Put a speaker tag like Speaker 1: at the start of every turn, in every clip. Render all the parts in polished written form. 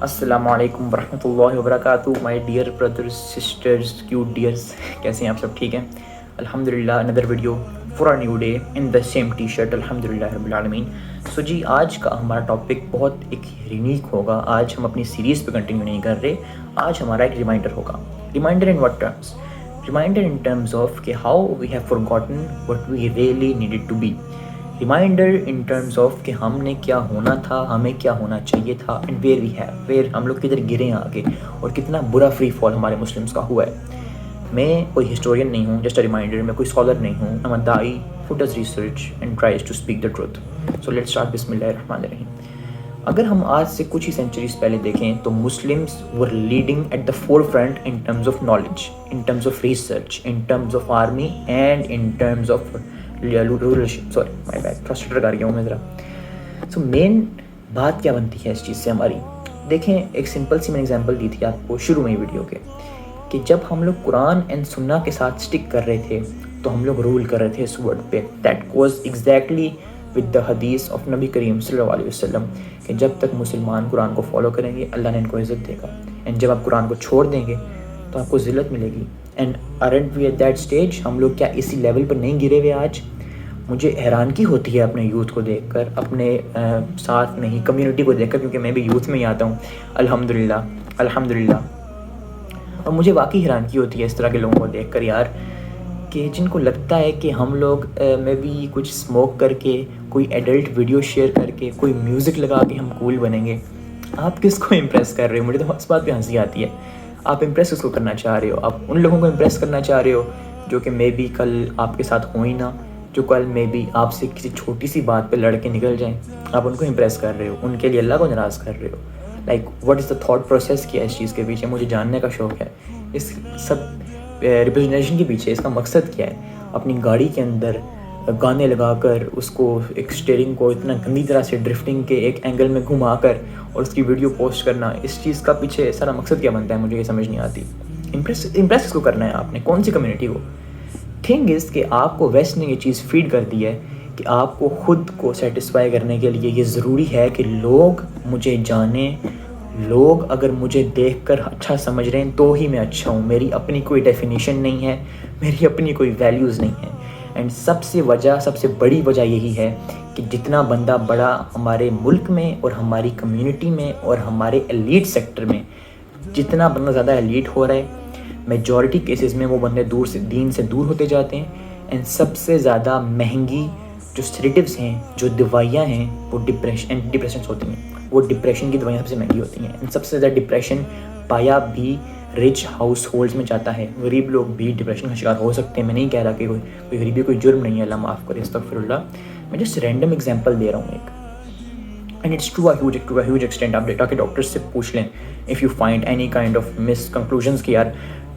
Speaker 1: السلام علیکم ورحمۃ اللہ وبرکاتہ. My dear brothers sisters cute dears, کیسے ہیں آپ سب؟ ٹھیک ہیں الحمد للہ. اندر video for a new day in the same T-shirt الحمد للہ رب العالمین. سو جی، آج کا ہمارا ٹاپک بہت ایک یونیک ہوگا. آج ہم اپنی سیریز پہ کنٹینیو نہیں کر رہے. آج ہمارا ایک ریمائنڈر ہوگا. Reminder in what terms? Reminder in terms of کہ how we have forgotten what we really needed to be. Reminder in terms of کہ ہم نے کیا ہونا تھا، ہمیں کیا ہونا چاہیے تھا، and where we have, where ہم لوگ کدھر گرے ہیں آگے، اور کتنا برا فری فال ہمارے مسلمس کا ہوا ہے. میں کوئی ہسٹورین نہیں ہوں، جسٹ اے ریمائنڈر. میں کوئی اسکالر نہیں ہوں. ایم اے دائی who does research and tries to speak the truth. So let's start. بسم اللہ الرحمن الرحیم. اگر ہم آج سے کچھ ہی سینچریز پہلے دیکھیں تو Muslims were leading at the forefront in terms of knowledge, in terms of research, in terms of army and in terms of rulership. Sorry, my bad. تھوڑا سٹر کر گیا ہوں میں ذرا. سو مین بات کیا بنتی ہے اس چیز سے ہماری؟ دیکھیں، ایک سمپل سی میں ایگزامپل دی تھی آپ کو شروع میں ہی ویڈیو کے، کہ جب ہم لوگ قرآن اینڈ سنہ کے ساتھ سٹک کر رہے تھے تو ہم لوگ رول کر رہے تھے اس ورڈ پہ. That was exactly with the حدیث آف نبی کریم صلی اللہ علیہ وسلم، کہ جب تک مسلمان قرآن کو فالو کریں گے اللہ نے ان کو عزت دے گا، اینڈ جب آپ قرآن کو چھوڑ دیں گے تو آپ کو ذلت ملے گی. And aren't we at that stage? ہم لوگ کیا اسی لیول پر نہیں گرے ہوئے آج؟ مجھے حیرانگی ہوتی ہے اپنے یوتھ کو دیکھ کر، اپنے ساتھ میں ہی کمیونٹی کو دیکھ کر، کیونکہ میں بھی یوتھ میں ہی آتا ہوں الحمدللہ الحمدللہ. اور مجھے واقعی حیرانگی ہوتی ہے اس طرح کے لوگوں کو دیکھ کر یار، کہ جن کو لگتا ہے کہ ہم لوگ میں بھی کچھ اسموک کر کے، کوئی ایڈلٹ ویڈیو شیئر کر کے، کوئی میوزک لگا کے ہم کول بنیں گے. آپ کس کو امپریس کر رہے ہو؟ مجھے تو اس بات پہ ہنسی آتی ہے. آپ امپریس کس کو کرنا چاہ رہے ہو؟ آپ ان لوگوں کو امپریس کرنا چاہ رہے ہو جو کہ مے بی کل آپ کے ساتھ ہوں ہی نہ، جو کل مے بی آپ سے کسی چھوٹی سی بات پہ لڑ کے نکل جائیں. آپ ان کو امپریس کر رہے ہو، ان کے لیے اللہ کو ناراض کر رہے ہو. Like what is the thought process کیا ہے اس چیز کے پیچھے؟ مجھے جاننے کا شوق ہے اس سب ریپرزنٹیشن کے پیچھے. اس کا مقصد کیا ہے؟ اپنی گاڑی کے اندر گانے لگا کر اس کو ایک اسٹیئرنگ کو اتنا گندی طرح سے ڈرفٹنگ کے ایک اینگل میں گھما کر اور اس کی ویڈیو پوسٹ کرنا، اس چیز کا پیچھے سارا مقصد کیا بنتا ہے؟ مجھے یہ سمجھ نہیں آتی. امپریس کس کو کرنا ہے آپ نے؟ کون سی کمیونٹی کو؟ تھنگ از کہ آپ کو ویسٹ نے یہ چیز فیڈ کر دی ہے کہ آپ کو خود کو سیٹسفائی کرنے کے لیے یہ ضروری ہے کہ لوگ مجھے جانیں، لوگ اگر مجھے دیکھ کر اچھا سمجھ رہے ہیں تو ہی میں اچھا ہوں. میری اپنی کوئی ڈیفینیشن نہیں ہے، میری اپنی کوئی ویلیوز نہیں ہیں. اینڈ سب سے بڑی وجہ یہی ہے کہ جتنا بندہ بڑا ہمارے ملک میں اور ہماری کمیونٹی میں اور ہمارے ایلیٹ سیکٹر میں جتنا بندہ زیادہ ایلیٹ ہو رہا ہے، میجورٹی کیسز میں وہ بندے دین سے دور ہوتے جاتے ہیں. اینڈ سب سے زیادہ مہنگی جو سیڈیٹیوز ہیں، جو دوائیاں ہیں، وہ ڈپریشنس ہوتی ہیں. وہ ڈپریشن کی دوائیاں سب سے مہنگی ہوتی ہیں. سب سے زیادہ ڈپریشن پایا بھی رچ ہاؤس ہولڈز میں جاتا ہے. غریب لوگ بھی ڈپریشن کا شکار ہو سکتے ہیں. میں نہیں کہہ رہا کہ کوئی غریبی کوئی جرم نہیں ہے، اللہ معاف کرے، استغفر اللہ. میں جسٹ رینڈم ایگزامپل دے رہا ہوں ایک. And it's to a huge extent. آپ ڈیٹا کے ڈاکٹر سے پوچھ لیں if you find any kind of miss conclusions کہ یار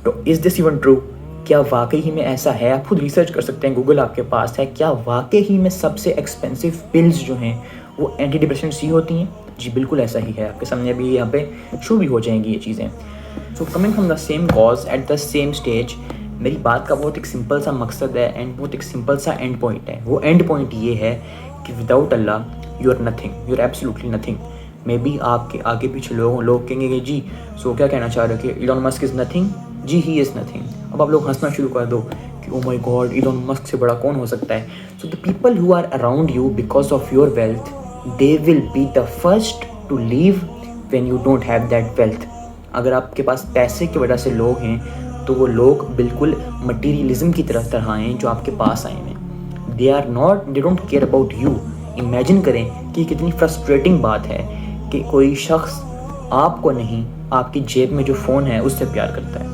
Speaker 1: از دس ایون ٹرو؟ کیا واقعی ہی میں ایسا ہے؟ آپ خود ریسرچ کر سکتے ہیں، گوگل آپ کے پاس ہے. کیا واقعی ہی میں سب سے ایکسپینسو پلز جو ہیں وہ اینٹی ڈپریشنٹس ہی ہوتی ہیں؟ جی بالکل ایسا ہی ہے. آپ کے سامنے ابھی یہاں پہ شو بھی ہو جائیں گی یہ چیزیں. So coming from the same cause at the same stage, میری بات کا بہت ایک سمپل سا مقصد ہے اینڈ بہت ایک سمپل سا اینڈ پوائنٹ ہے. وہ اینڈ پوائنٹ یہ ہے کہ without Allah you are nothing, you are absolutely nothing. Maybe آپ کے آگے پیچھے لوگ کہیں گے کہ جی سو کیا کہنا چاہ رہے ہو کہ ایلون مسک از نتھنگ؟ جی ہی از نتھنگ. اب آپ لوگ ہنسنا شروع کر دو کہ او مائی گاڈ ایلون مسک سے بڑا کون ہو سکتا ہے. So the people who are around you because of your wealth, they will be the first to leave when you don't have that wealth. اگر آپ کے پاس پیسے کی وجہ سے لوگ ہیں تو وہ لوگ بالکل مٹیریلزم کی طرح ہیں جو آپ کے پاس آئے ہیں. They don't care about you. Imagine کریں کہ یہ کتنی فرسٹریٹنگ بات ہے کہ کوئی شخص آپ کو نہیں، آپ کی جیب میں جو فون ہے اس سے پیار کرتا ہے.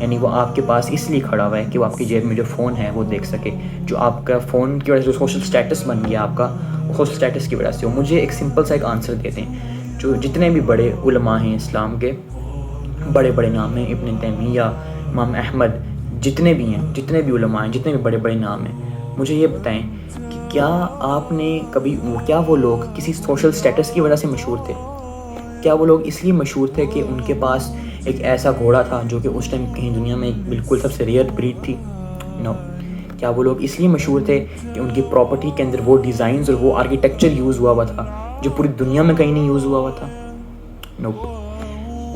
Speaker 1: یعنی وہ آپ کے پاس اس لیے کھڑا ہوا ہے کہ وہ آپ کی جیب میں جو فون ہے وہ دیکھ سکے. جو آپ کا فون کی وجہ سے جو سوشل سٹیٹس بن گیا آپ کا، وہ سوشل سٹیٹس کی وجہ سے. مجھے ایک سمپل سا ایک آنسر دیتے ہیں. جو جتنے بھی بڑے علماء ہیں اسلام کے، بڑے بڑے نام ہیں، ابن تیمیہ، امام احمد، جتنے بھی علماء ہیں، جتنے بھی بڑے بڑے نام ہیں، مجھے یہ بتائیں کہ کیا آپ نے کبھی، کیا وہ لوگ کسی سوشل سٹیٹس کی وجہ سے مشہور تھے؟ کیا وہ لوگ اس لیے مشہور تھے کہ ان کے پاس ایک ایسا گھوڑا تھا جو کہ اس ٹائم کہیں دنیا میں بالکل سب سے ریئر بریڈ تھی؟ نو. کیا وہ لوگ اس لیے مشہور تھے کہ ان کی پراپرٹی کے اندر وہ ڈیزائنز اور وہ آرکیٹیکچر یوز ہوا تھا جو پوری دنیا میں کہیں نہیں یوز ہوا تھا؟ نو.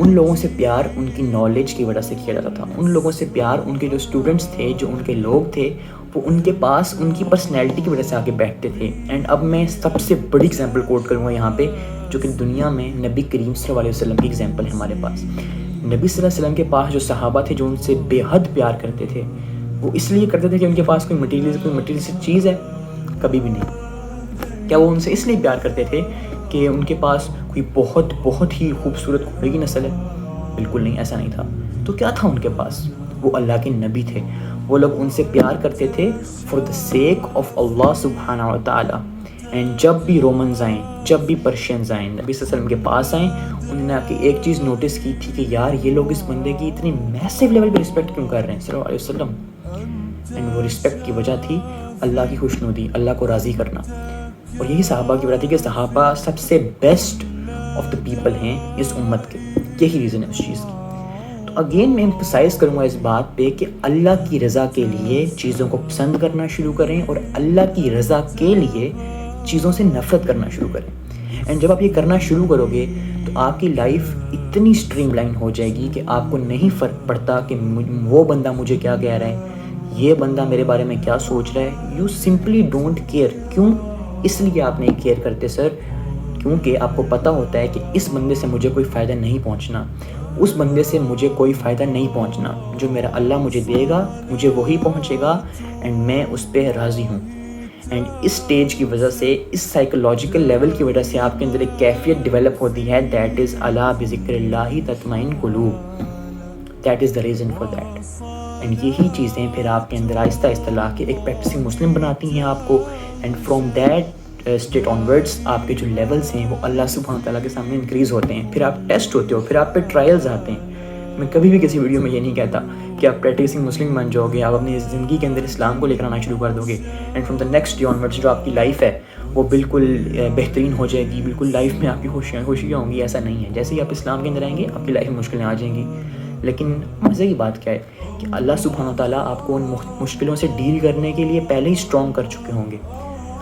Speaker 1: ان لوگوں سے پیار ان کی نالج کی وجہ سے کیا جاتا تھا. ان لوگوں سے پیار ان کے جو اسٹوڈنٹس تھے, جو ان کے لوگ تھے, وہ ان کے پاس ان کی پرسنالٹی کی وجہ سے آگے بیٹھتے تھے. اینڈ اب میں سب سے بڑی اگزامپل کوٹ کروں گا یہاں پہ, جو کہ دنیا میں نبی کریم صلی اللہ علیہ وسلم کی اگزامپل ہے ہمارے پاس. نبی صلی اللہ علیہ وسلم کے پاس جو صحابہ تھے جو ان سے بے حد پیار کرتے تھے, وہ اس لیے کرتے تھے کہ ان کے پاس کوئی مٹیریل چیز ہے؟ کبھی بھی نہیں. کیا وہ ان سے اس لیے پیار کرتے تھے کہ ان کے پاس کوئی بہت ہی خوبصورت گھوڑے کی نسل ہے؟ بالکل نہیں, ایسا نہیں تھا. تو کیا تھا ان کے پاس؟ وہ اللہ کے نبی تھے. وہ لوگ ان سے پیار کرتے تھے فار دا سیک آف اللہ سبحانہ و تعالیٰ. اینڈ جب بھی رومنز آئیں, جب بھی پرشینز آئیں, نبی صلی اللہ علیہ وسلم کے پاس آئیں, انہوں نے آ کے ایک چیز نوٹس کی تھی کہ یار یہ لوگ اس بندے کی اتنی میسو لیول پہ رسپیکٹ کیوں کر رہے ہیں صلی اللہ علیہ وسلم. اینڈ وہ رسپیکٹ کی وجہ تھی اللہ کی خوشنودی, اللہ کو راضی کرنا. اور یہی صحابہ کی وجہ تھی کہ صحابہ سب سے بیسٹ آف دا پیپل ہیں اس امت کے. یہی ریزن ہے اس چیز کی. تو اگین میں امفسائز کروں گا اس بات پہ کہ اللہ کی رضا کے لیے چیزوں کو پسند کرنا شروع کریں, اور اللہ کی رضا کے لیے چیزوں سے نفرت کرنا شروع کریں. اینڈ جب آپ یہ کرنا شروع کرو گے تو آپ کی لائف اتنی اسٹریم لائن ہو جائے گی کہ آپ کو نہیں فرق پڑتا کہ وہ بندہ مجھے کیا کہہ رہا ہے, یہ بندہ میرے بارے میں کیا سوچ رہا ہے. You simply don't care. کیوں؟ اس لیے آپ نہیں کیئر کرتے سر, کیونکہ آپ کو پتہ ہوتا ہے کہ اس بندے سے مجھے کوئی فائدہ نہیں پہنچنا, اس بندے سے مجھے کوئی فائدہ نہیں پہنچنا. جو میرا اللہ مجھے دے گا مجھے وہی پہنچے گا, اینڈ میں اس پہ راضی ہوں. اینڈ اس سٹیج کی وجہ سے, اس سائیکولوجیکل لیول کی وجہ سے آپ کے اندر ایک کیفیت ڈیولپ ہوتی ہے, دیٹ از الا بذکر اللہ تطمئن قلوب. That is the reason for that. And یہی چیزیں پھر آپ کے اندر آہستہ آہستہ لا کے ایک پریکٹسنگ مسلم بناتی ہیں آپ کو. And from that state on words آپ کے جو لیولس ہیں وہ اللہ سبحانہ تعالیٰ کے سامنے انکریز ہوتے ہیں. پھر آپ ٹیسٹ ہوتے ہو, پھر آپ پہ ٹرائلز آتے ہیں. میں کبھی بھی کسی ویڈیو میں یہ نہیں کہتا کہ آپ پریکٹسنگ مسلم بن جاؤ گے, آپ اپنی زندگی کے اندر اسلام کو لے کر آنا شروع کر دو گے, and from the next day on words جو آپ کی لائف ہے وہ بالکل بہترین ہو جائے گی, بالکل لائف میں آپ کی خوشیاں ہوں گی. ایسا نہیں ہے. جیسے ہی آپ اسلام کے اندر آئیں گے آپ کی لائف میں مشکلیں آ جائیں گی. لیکن مزے کی بات کیا ہے کہ اللہ سبحانہ تعالیٰ آپ کو ان مشکلوں سے ڈیل کرنے کے لیے پہلے ہی اسٹرانگ کر چکے ہوں گے.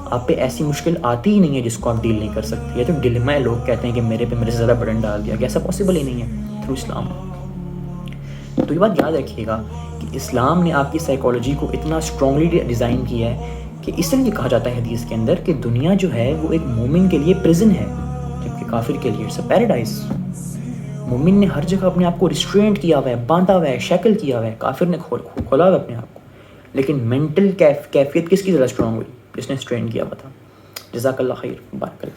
Speaker 1: آپ پہ ایسی مشکل آتی ہی نہیں ہے جس کو آپ ڈیل نہیں کر سکتے. یہ تو ڈلما ہے, لوگ کہتے ہیں کہ میرے سے زیادہ برڈن ڈال دیا گیا. ایسا پاسبل ہی نہیں ہے تھرو اسلام. تو یہ بات یاد رکھیے گا کہ اسلام نے آپ کی سائیکالوجی کو اتنا اسٹرانگلی ڈیزائن کیا ہے کہ اس لیے کہا جاتا ہے حدیث کے اندر کہ دنیا جو ہے وہ ایک مومن کے لیے پرزن ہے, جبکہ کافر کے لیے اٹس اے پیراڈائز. مومن نے ہر جگہ اپنے آپ کو ریسٹرینٹ کیا ہوا ہے, باندھا ہوا ہے, شیکل کیا ہوا ہے. کافر نے کھولا ہوا ہے اپنے آپ کو. لیکن مینٹل کیفیت کس کی زیادہ اسٹرانگ ہوئی؟ جس نے اسٹرین کیا ہوا تھا. جزاک اللہ خیر. بات کریں.